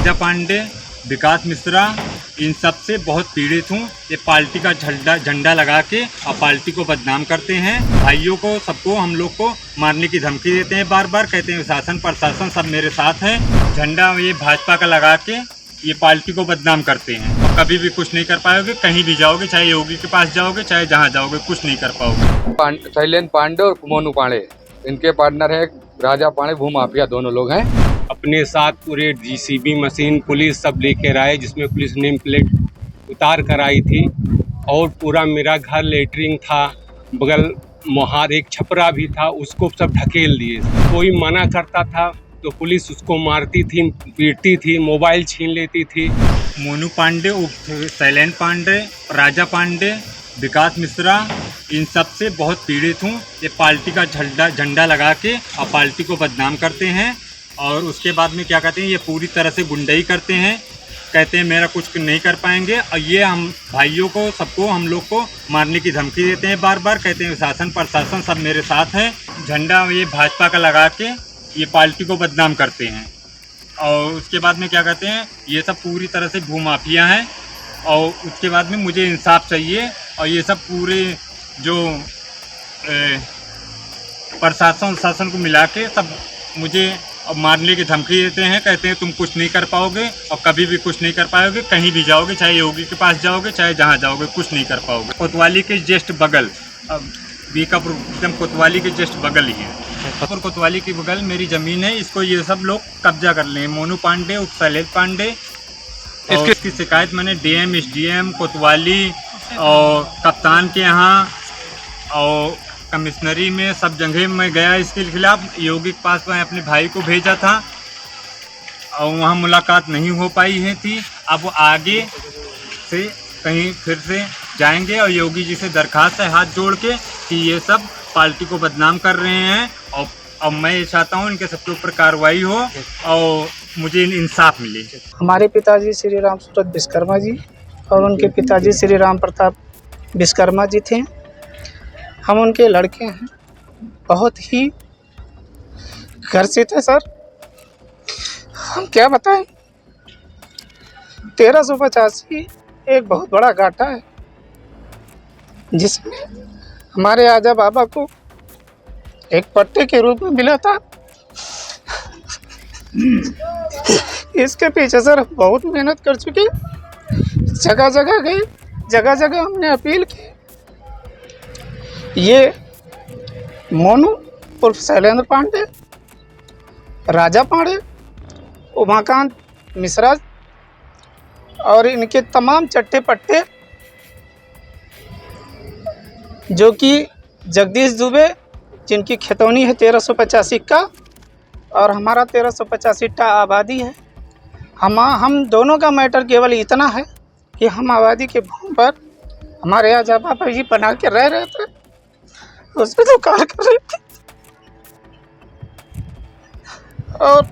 राजा पांडे, विकास मिश्रा, इन सब से बहुत पीड़ित हूँ। ये पार्टी का झंडा लगा के और पार्टी को बदनाम करते हैं। भाइयों को सबको हम लोग को मारने की धमकी देते हैं, बार बार कहते हैं शासन प्रशासन सब मेरे साथ है। झंडा ये भाजपा का लगा के ये पार्टी को बदनाम करते हैं और कभी भी कुछ नहीं कर पाओगे। कहीं भी जाओगे, चाहे योगी के पास जाओगे, चाहे जहाँ जाओगे, कुछ नहीं कर पाओगे। शैलेंद्र पांडे और मोनू पांडे इनके पार्टनर है। राजा पांडे भूमाफिया दोनों लोग हैं। अपने साथ पूरे जीसीबी मशीन पुलिस सब लेकर आए, जिसमें पुलिस नेम प्लेट उतार कर आई थी और पूरा मेरा घर लेटरिंग था, बगल मोहार एक छपरा भी था, उसको सब ढकेल दिए। कोई मना करता था तो पुलिस उसको मारती थी, पीटती थी, मोबाइल छीन लेती थी। मोनू पांडे, शैलेंद्र पांडे, राजा पांडे, विकास मिश्रा, इन सब से बहुत पीड़ित हूँ। ये पार्टी का झंडा लगा के और पार्टी को बदनाम करते हैं और उसके बाद में क्या कहते हैं, ये पूरी तरह से गुंडाई करते हैं। कहते हैं मेरा कुछ नहीं कर पाएंगे और ये हम भाइयों को सबको हम लोग को मारने की धमकी देते हैं, बार बार कहते हैं शासन प्रशासन सब मेरे साथ है। झंडा ये भाजपा का लगा के ये पार्टी को बदनाम करते हैं और उसके बाद में क्या कहते हैं, ये सब पूरी तरह से भूमाफिया हैं और उसके बाद में मुझे इंसाफ चाहिए। और ये सब पूरे जो प्रशासन शासन को मिला के सब मुझे मारने की धमकी देते हैं। कहते हैं तुम कुछ नहीं कर पाओगे और कभी भी कुछ नहीं कर पाओगे। कहीं भी जाओगे, चाहे योगी के पास जाओगे, चाहे जहाँ जाओगे, कुछ नहीं कर पाओगे। कोतवाली के जस्ट बगल, बीकापुर एकदम कोतवाली के जस्ट बगल ही है। और कोतवाली के बगल मेरी ज़मीन है, इसको ये सब लोग कब्जा कर लें। मोनू पांडे, शैलेंद्र पांडे, और इसकी शिकायत मैंने डीएम, एसडीएम, कोतवाली और कप्तान के यहाँ और कमिश्नरी में सब जगह में गया। इसके खिलाफ योगी के पास मैं अपने भाई को भेजा था और वहाँ मुलाकात नहीं हो पाई है थी। अब वो आगे से कहीं फिर से जाएंगे और योगी जी से दरखास्त है हाथ जोड़ के कि ये सब पार्टी को बदनाम कर रहे हैं और मैं ये चाहता हूँ इनके सबके ऊपर कार्रवाई हो और मुझे इंसाफ मिले। हमारे पिताजी श्री राम सूरत विश्वकर्मा जी और उनके पिताजी श्री राम प्रताप विश्वकर्मा जी थे। हम उनके लड़के हैं। बहुत ही घर्षित है सर, हम क्या बताएं। 1385 एक बहुत बड़ा घाटा है जिसमें हमारे आजा बाबा को एक पट्टे के रूप में मिला था। इसके पीछे सर बहुत मेहनत कर चुके, जगह जगह गए, जगह जगह हमने अपील की। ये मोनू उर्फ शैलेंद्र पांडे, राजा पांडे, उमाकांत मिश्रा और इनके तमाम चट्टे पट्टे, जो कि जगदीश दुबे जिनकी खेतौनी है 1385 का और हमारा 1385 का आबादी है। हम दोनों का मैटर केवल इतना है कि हम आबादी के भूमि पर हमारे आजा बाबा जी बना के रह रहे थे, उसमें तो कार्य कर रहे थे और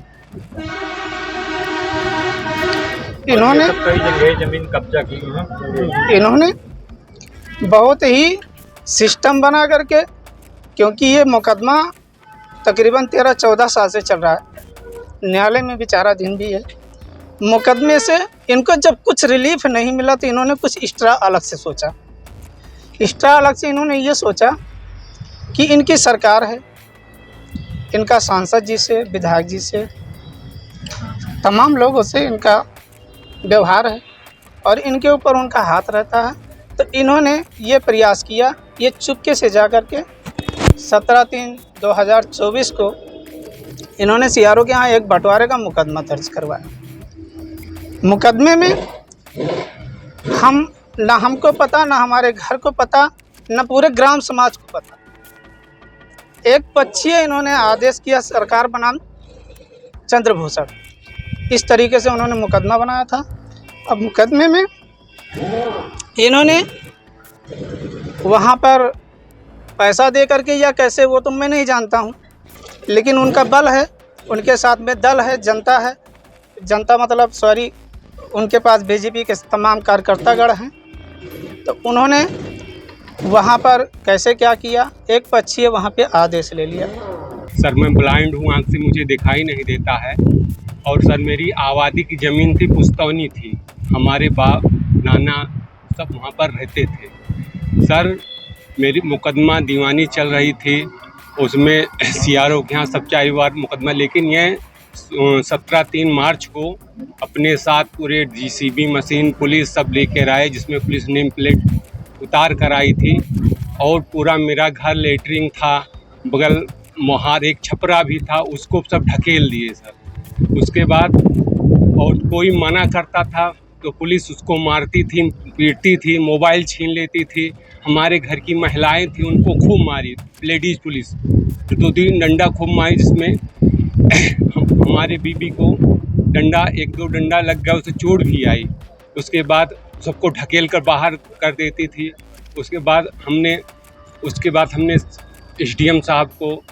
इन्होंने कई जगह जमीन कब्जा की। इन्होंने बहुत ही सिस्टम बना करके, क्योंकि ये मुकदमा तकरीबन 13-14 साल से चल रहा है, न्यायालय में विचाराधीन भी है। मुकदमे से इनको जब कुछ रिलीफ नहीं मिला तो इन्होंने कुछ एक्स्ट्रा अलग से सोचा। एक्स्ट्रा अलग से इन्होंने ये सोचा कि इनकी सरकार है, इनका सांसद जी से, विधायक जी से, तमाम लोगों से इनका व्यवहार है और इनके ऊपर उनका हाथ रहता है। तो इन्होंने ये प्रयास किया, ये चुपके से जा कर के 17/3/2024 को इन्होंने सीआरओ के यहाँ एक बंटवारे का मुकदमा दर्ज करवाया। मुकदमे में ना हमको पता, ना हमारे घर को पता, ना पूरे ग्राम समाज को पता। एक पक्षीय इन्होंने आदेश किया सरकार बनाम चंद्रभूषण, इस तरीके से उन्होंने मुकदमा बनाया था। अब मुकदमे में इन्होंने वहाँ पर पैसा दे करके या कैसे वो तो मैं नहीं जानता हूँ, लेकिन उनका बल है, उनके साथ में दल है, जनता है। जनता मतलब सॉरी, उनके पास बीजेपी के तमाम कार्यकर्तागण हैं। तो उन्होंने वहाँ पर कैसे क्या किया, एक पक्षीय वहाँ पे आदेश ले लिया। सर मैं ब्लाइंड हूँ, आँख से मुझे दिखाई नहीं देता है और सर मेरी आबादी की ज़मीन थी, पुश्तौनी थी, हमारे बाप नाना सब वहाँ पर रहते थे। सर मेरी मुकदमा दीवानी चल रही थी, उसमें सीआरओ के यहाँ सब चार मुकदमा, लेकिन ये 17-3 मार्च को अपने साथ पूरे जीसीबी मशीन पुलिस सब लेकर आए, जिसमें पुलिस नेम प्लेट उतार कर आई थी और पूरा मेरा घर लेटरिंग था, बगल मोहार एक छपरा भी था, उसको सब ढकेल दिए सर। उसके बाद और कोई मना करता था तो पुलिस उसको मारती थी, पीटती थी, मोबाइल छीन लेती थी। हमारे घर की महिलाएं थी, उनको खूब मारी लेडीज़ पुलिस, 2-3 डंडा खूब मारी, जिसमें हमारे बीबी को डंडा 1-2 डंडा लग गया, उसे चोट भी आई। उसके बाद सबको ढकेल कर बाहर कर देती थी। उसके बाद हमने एसडीएम साहब को,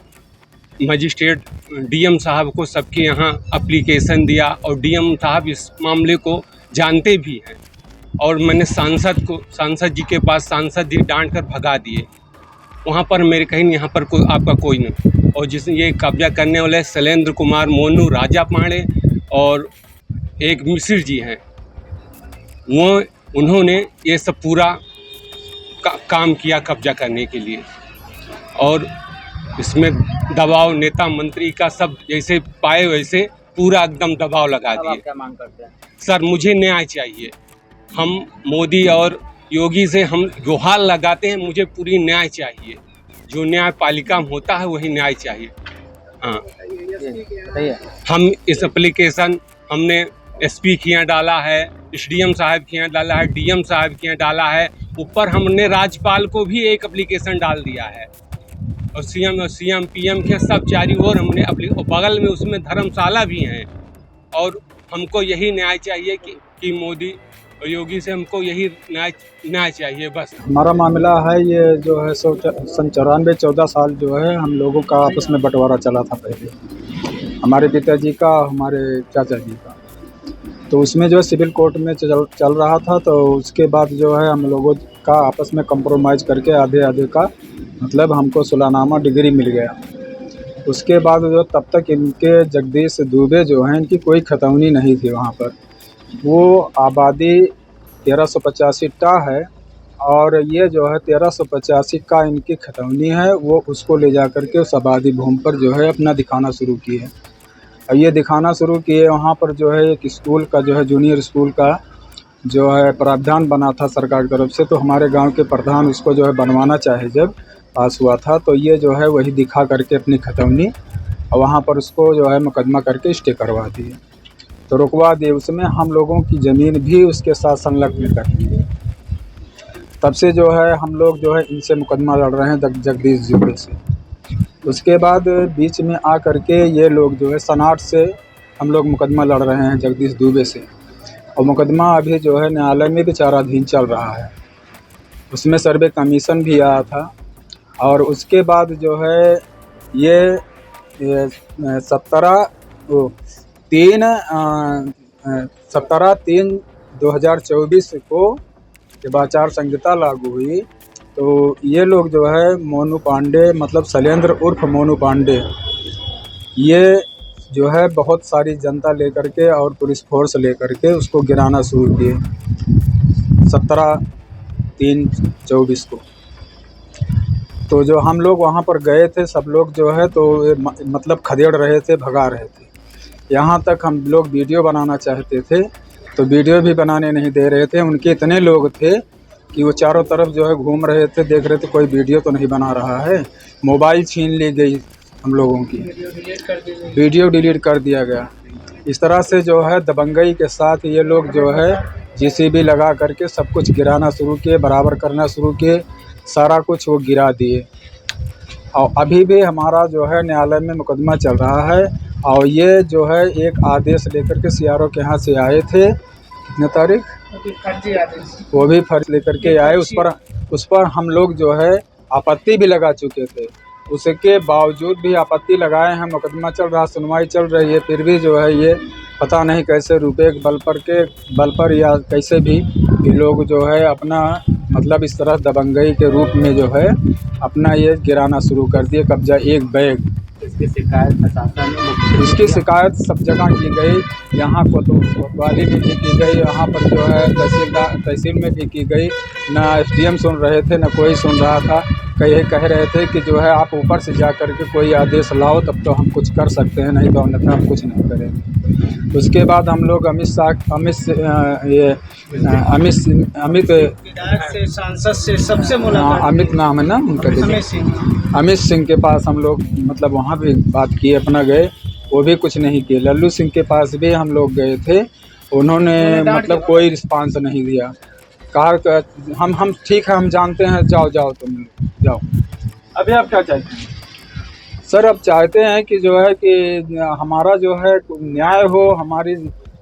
मजिस्ट्रेट डीएम साहब को, सबके यहाँ एप्लीकेशन दिया और डीएम साहब इस मामले को जानते भी हैं। और मैंने सांसद जी के पास, सांसद जी डांट कर भगा दिए। वहाँ पर मेरे कहीं यहाँ पर कोई आपका कोई नहीं। और जिसने ये कब्जा करने वाले शैलेंद्र कुमार मोनू, राजा पांडे और एक मिश्र जी हैं, उन्होंने ये सब पूरा काम किया कब्जा करने के लिए। और इसमें दबाव नेता मंत्री का सब जैसे पाए वैसे पूरा एकदम दबाव लगा दिए। क्या मांग करते हैं? सर मुझे न्याय चाहिए। हम मोदी और योगी से हम गुहार लगाते हैं, मुझे पूरी न्याय चाहिए। जो न्यायपालिका में होता है वही न्याय चाहिए। हाँ, हम इस एप्लीकेशन हमने एसपी के यहाँ डाला है, एसडीएम साहब के यहाँ डाला है, डीएम साहब के यहाँ डाला है, ऊपर हमने राज्यपाल को भी एक एप्लीकेशन डाल दिया है, और सीएम पीएम के सब चारी ओर हमने बगल में उसमें धर्मशाला भी हैं। और हमको यही न्याय चाहिए कि मोदी और योगी से हमको यही न्याय चाहिए बस। हमारा मामला है ये जो है 94 14 साल जो है हम लोगों का आपस में बंटवारा चला था पहले, हमारे पिताजी का, हमारे चाचा जी का। तो उसमें जो है सिविल कोर्ट में चल रहा था। तो उसके बाद जो है हम लोगों का आपस में कंप्रोमाइज़ करके आधे का मतलब हमको सुलहनामा डिग्री मिल गया। उसके बाद जो तब तक इनके जगदीश दुबे जो हैं, इनकी कोई खतौनी नहीं थी वहाँ पर। वो आबादी 1385 टा है और ये जो है 1385 का इनकी खतौनी है, वो उसको ले जा कर के उस आबादी भूमि पर जो है अपना दिखाना शुरू किए। और ये दिखाना शुरू किए वहाँ पर जो है एक स्कूल का जो है जूनियर स्कूल का जो है प्रावधान बना था सरकार की तरफ से। तो हमारे गांव के प्रधान उसको जो है बनवाना चाहे, जब पास हुआ था तो ये जो है वही दिखा करके अपनी खतौनी और वहाँ पर उसको जो है मुकदमा करके स्टे करवा दिए। तो रुकवा दिए, उसमें हम लोगों की ज़मीन भी उसके साथ संलग्न कर दी। तब से जो है हम लोग जो है इनसे मुकदमा लड़ रहे हैं जगदीश दुबे से। उसके बाद बीच में आ करके ये लोग जो है सनाट से हम लोग मुकदमा लड़ रहे हैं जगदीश दुबे से, और मुकदमा अभी जो है न्यायालय में विचाराधीन चल रहा है। उसमें सर्वे कमीशन भी आया था। और उसके बाद जो है ये 17/3/2024 को जब आचार संहिता लागू हुई तो ये लोग जो है मोनू पांडे, मतलब शैलेंद्र उर्फ मोनू पांडे, ये जो है बहुत सारी जनता लेकर के और पुलिस फोर्स लेकर के उसको गिराना शुरू किए 17/3/24 को। तो जो हम लोग वहाँ पर गए थे सब लोग जो है तो मतलब खदेड़ रहे थे, भगा रहे थे। यहाँ तक हम लोग वीडियो बनाना चाहते थे तो वीडियो भी बनाने नहीं दे रहे थे। उनके इतने लोग थे कि वो चारों तरफ जो है घूम रहे थे, देख रहे थे कोई वीडियो तो नहीं बना रहा है। मोबाइल छीन ली गई हम लोगों की, वीडियो डिलीट कर दिया गया। इस तरह से जो है दबंगई के साथ ये लोग जो है जेसीबी लगा करके सब कुछ गिराना शुरू किए, बराबर करना शुरू किए, सारा कुछ वो गिरा दिए। और अभी भी हमारा जो है न्यायालय में मुकदमा चल रहा है। और ये जो है एक आदेश लेकर के सीआरओ के यहाँ से आए थे, कितने तारीख, वो भी फर्ज लेकर के आए। उस पर हम लोग जो है आपत्ति भी लगा चुके थे। उसके बावजूद भी आपत्ति लगाए हैं, मुकदमा चल रहा, सुनवाई चल रही है, फिर भी जो है ये पता नहीं कैसे रुपये के बल पर या कैसे भी ये लोग जो है अपना मतलब इस तरह दबंगई के रूप में जो है अपना ये गिराना शुरू कर दिए। कब्जा एक बैग इसकी शिकायत प्रशासन इसकी शिकायत सब जगह की गई, यहाँ कोतवाली में भी की गई, यहाँ पर जो है तहसील में भी की गई। ना SDM सुन रहे थे, ना कोई सुन रहा था। कह रहे थे कि जो है आप ऊपर से जा कर के कोई आदेश लाओ तब तो हम कुछ कर सकते हैं, नहीं तो अन्यथा हम कुछ नहीं करेंगे। उसके बाद हम लोग अमित सांसद से सबसे मुलाकात, अमित नाम है ना उनका, अमित सिंह के पास हम लोग मतलब वहाँ भी बात किए, अपना गए, वो भी कुछ नहीं किए। लल्लू सिंह के पास भी हम लोग गए थे, उन्होंने मतलब कोई रिस्पांस नहीं दिया। कहा हम ठीक है, हम जानते हैं, जाओ तुम जाओ। अभी आप क्या चाहते हैं? सर अब चाहते हैं कि जो है कि हमारा जो है न्याय हो, हमारी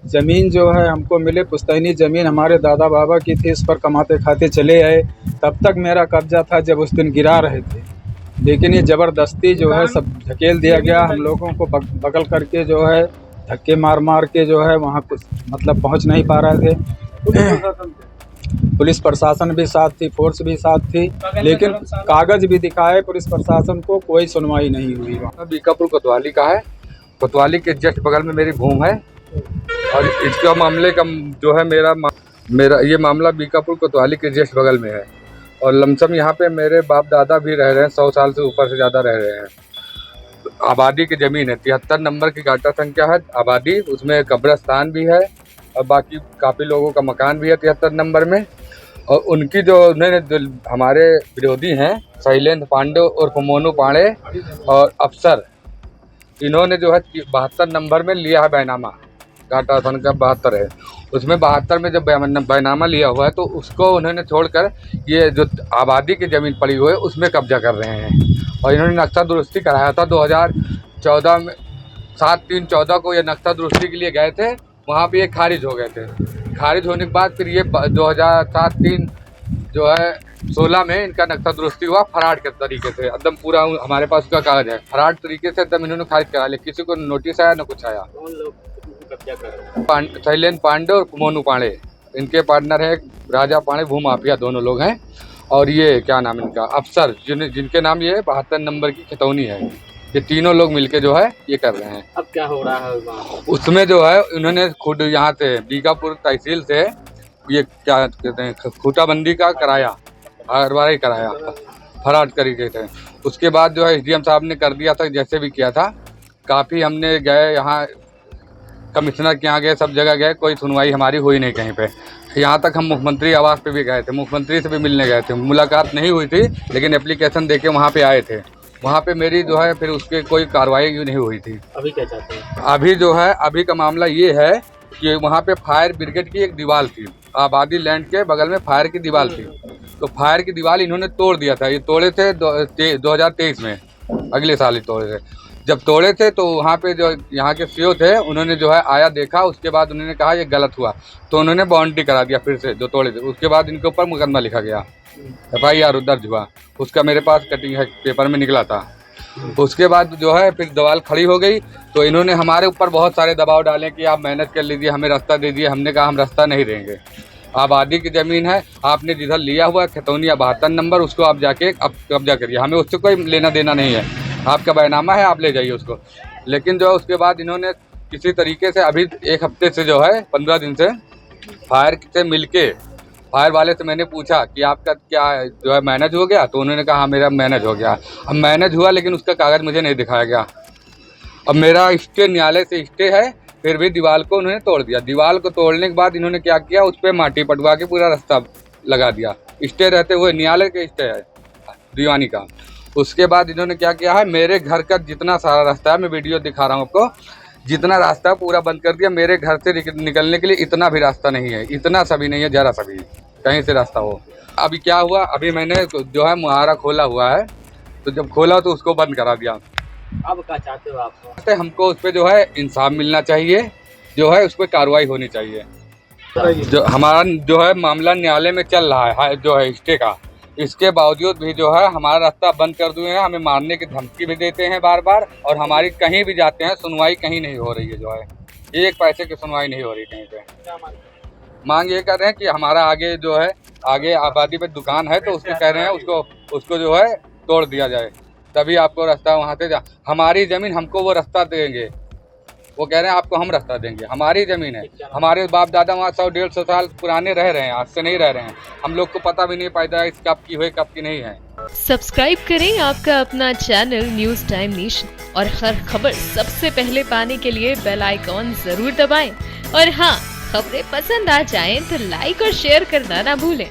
ज़मीन जो है हमको मिले। पुश्तैनी ज़मीन हमारे दादा बाबा की थी, इस पर कमाते खाते चले आए। तब तक मेरा कब्जा था जब उस दिन गिरा रहे थे, लेकिन ये ज़बरदस्ती जो है सब धकेल दिया गया। हम लोगों को बगल करके जो है धक्के मार के जो है वहाँ कुछ मतलब पहुँच नहीं पा रहे थे। पुलिस प्रशासन भी साथ थी, फोर्स भी साथ थी, लेकिन कागज़ भी दिखाए पुलिस प्रशासन को, कोई सुनवाई नहीं हुई। वहाँ बीकापुर कोतवाली का है, कोतवाली के जस्ट बगल में मेरी भूमि है। और इसका मामले का जो है मेरा ये मामला बीकापुर कोतवाली के जस्ट बगल में है। और लमसम यहाँ पे मेरे बाप दादा भी रह रहे हैं, 100 साल से ऊपर से ज़्यादा रह रहे हैं। आबादी की ज़मीन है, 73 नंबर की गाटा संख्या है आबादी, उसमें कब्रिस्तान भी है और बाकी काफ़ी लोगों का मकान भी है 73 नंबर में। और उनकी जो हमारे विरोधी हैं शैलेंद्र पांडे और मोनू पांडे और अफसर, इन्होंने जो है 72 नंबर में लिया है बैनामा, घाटा सन का 72 है, उसमें 72 में जब बैनामा लिया हुआ है तो उसको उन्होंने छोड़कर ये जो आबादी की ज़मीन पड़ी हुई है उसमें कब्जा कर रहे हैं। और इन्होंने नक्शा दुरुस्ती कराया था 2014 में, 7/3/14 को ये नक्शा दुरुस्ती के लिए गए थे, वहाँ पे ये खारिज हो गए थे। खारिज होने के बाद फिर ये 2007-3 जो है 16 में इनका नक्शा दुरुस्ती हुआ फराड के तरीके से, एकदम पूरा हमारे पास उसका कागज है, फराड तरीके से एकदम इन्होंने खारिज करा लिया, किसी को नोटिस आया न कुछ आया। शैलेंद्र पांडे और मोनू पांडे, इनके पार्टनर है राजा पांडे, भूमाफिया दोनों लोग हैं। और ये क्या नाम इनका अफसर, जिनके नाम ये 72 नंबर की खतौनी है, ये तीनों लोग मिलके जो है ये कर रहे हैं। अब क्या हो रहा है वहाँ? उसमें जो है उन्होंने खुद यहाँ से बीकापुर तहसील से ये क्या कहते हैं खूटाबंदी का कराया, हरवाही कराया फराड तरीके से। उसके बाद जो है SDM साहब ने कर दिया था, जैसे भी किया था। काफ़ी हमने गए यहाँ, कमिश्नर के यहाँ गए, सब जगह गए, कोई सुनवाई हमारी हुई नहीं कहीं पे। यहाँ तक हम मुख्यमंत्री आवास पे भी गए थे, मुख्यमंत्री से भी मिलने गए थे, मुलाकात नहीं हुई थी, लेकिन एप्लीकेशन देके वहाँ पे आए थे। वहाँ पे मेरी जो है फिर उसके कोई कार्रवाई नहीं हुई थी। अभी क्या चाहते हैं? अभी जो है अभी का मामला ये है कि वहाँ पे फायर ब्रिगेड की एक दीवार थी, आबादी लैंड के बगल में फायर की दीवार थी, तो फायर की दीवार इन्होंने तोड़ दिया था। ये तोड़े थे 2023 में, अगले साल ही तोड़े थे। जब तोड़े थे तो वहाँ पे जो यहाँ के CO थे, उन्होंने जो है आया देखा, उसके बाद उन्होंने कहा ये गलत हुआ, तो उन्होंने बाउंड्री करा दिया फिर से जो तोड़े थे। उसके बाद इनके ऊपर मुकदमा लिखा गया, FIR दर्ज हुआ, उसका मेरे पास कटिंग है, पेपर में निकला था। उसके बाद जो है फिर दीवार खड़ी हो गई, तो इन्होंने हमारे ऊपर बहुत सारे दबाव डाले कि आप मैनेज कर लीजिए, हमें रास्ता दे दिए। हमने कहा हम रास्ता नहीं देंगे, आबादी की ज़मीन है, आपने जिधर लिया हुआ खतौनिया 72 नंबर, उसको आप जाके अब कब्जा करिए, हमें उससे कोई लेना देना नहीं है, आपका बैनामा है, आप ले जाइए उसको। लेकिन जो है उसके बाद इन्होंने किसी तरीके से अभी 1 हफ्ते से जो है 15 दिन से फायर से मिलके, फायर वाले से मैंने पूछा कि आपका क्या जो है मैनेज हो गया, तो उन्होंने कहा हाँ मेरा मैनेज हो गया। अब मैनेज हुआ लेकिन उसका कागज़ मुझे नहीं दिखाया गया। अब मेरा स्टे न्यायालय से स्टे है, फिर भी दीवार को उन्होंने तोड़ दिया। दीवार को तोड़ने के बाद इन्होंने क्या किया, उस पर माटी पटवा के पूरा रास्ता लगा दिया, स्टे रहते हुए, न्यायालय के स्टे है दीवानी का। उसके बाद इन्होंने क्या किया है, मेरे घर का जितना सारा रास्ता है, मैं वीडियो दिखा रहा हूँ आपको, जितना रास्ता पूरा बंद कर दिया। मेरे घर से निकलने के लिए इतना भी रास्ता नहीं है, इतना सा भी नहीं है, जरा सा भी कहीं से रास्ता हो। अभी क्या हुआ, अभी मैंने जो है मुहारा खोला हुआ है, तो जब खोला तो उसको बंद करा दिया। अब क्या चाहते हो आप? हमको उस पर जो है इंसाफ मिलना चाहिए, जो है उस पर कार्रवाई होनी चाहिए। जो हमारा जो है मामला न्यायालय में चल रहा है जो है स्टे का, इसके बावजूद भी जो है हमारा रास्ता बंद कर दिए हैं, हमें मारने की धमकी भी देते हैं बार बार, और हमारी कहीं भी जाते हैं सुनवाई कहीं नहीं हो रही है, जो है 1 पैसे की सुनवाई नहीं हो रही कहीं पे। मांग ये कर रहे हैं कि हमारा आगे जो है, आगे आबादी पे दुकान है, तो उसको कह रहे हैं उसको जो है तोड़ दिया जाए, तभी आपको रास्ता वहाँ से हमारी ज़मीन हमको वो रास्ता देंगे। वो कह रहे हैं आपको हम रास्ता देंगे, हमारी ज़मीन है, हमारे बाप दादा वहाँ 100-150 साल पुराने रह रहे हैं, आज से नहीं रह रहे हैं। हम लोग को पता भी नहीं पैदा कब की हुई कब की नहीं है। सब्सक्राइब करें आपका अपना चैनल न्यूज़ टाइम नेशन और हर खबर सबसे पहले पाने के लिए बेल आइकॉन जरूर दबाएं। और हाँ, खबरें पसंद आ जाएं तो लाइक और शेयर करना ना भूलें।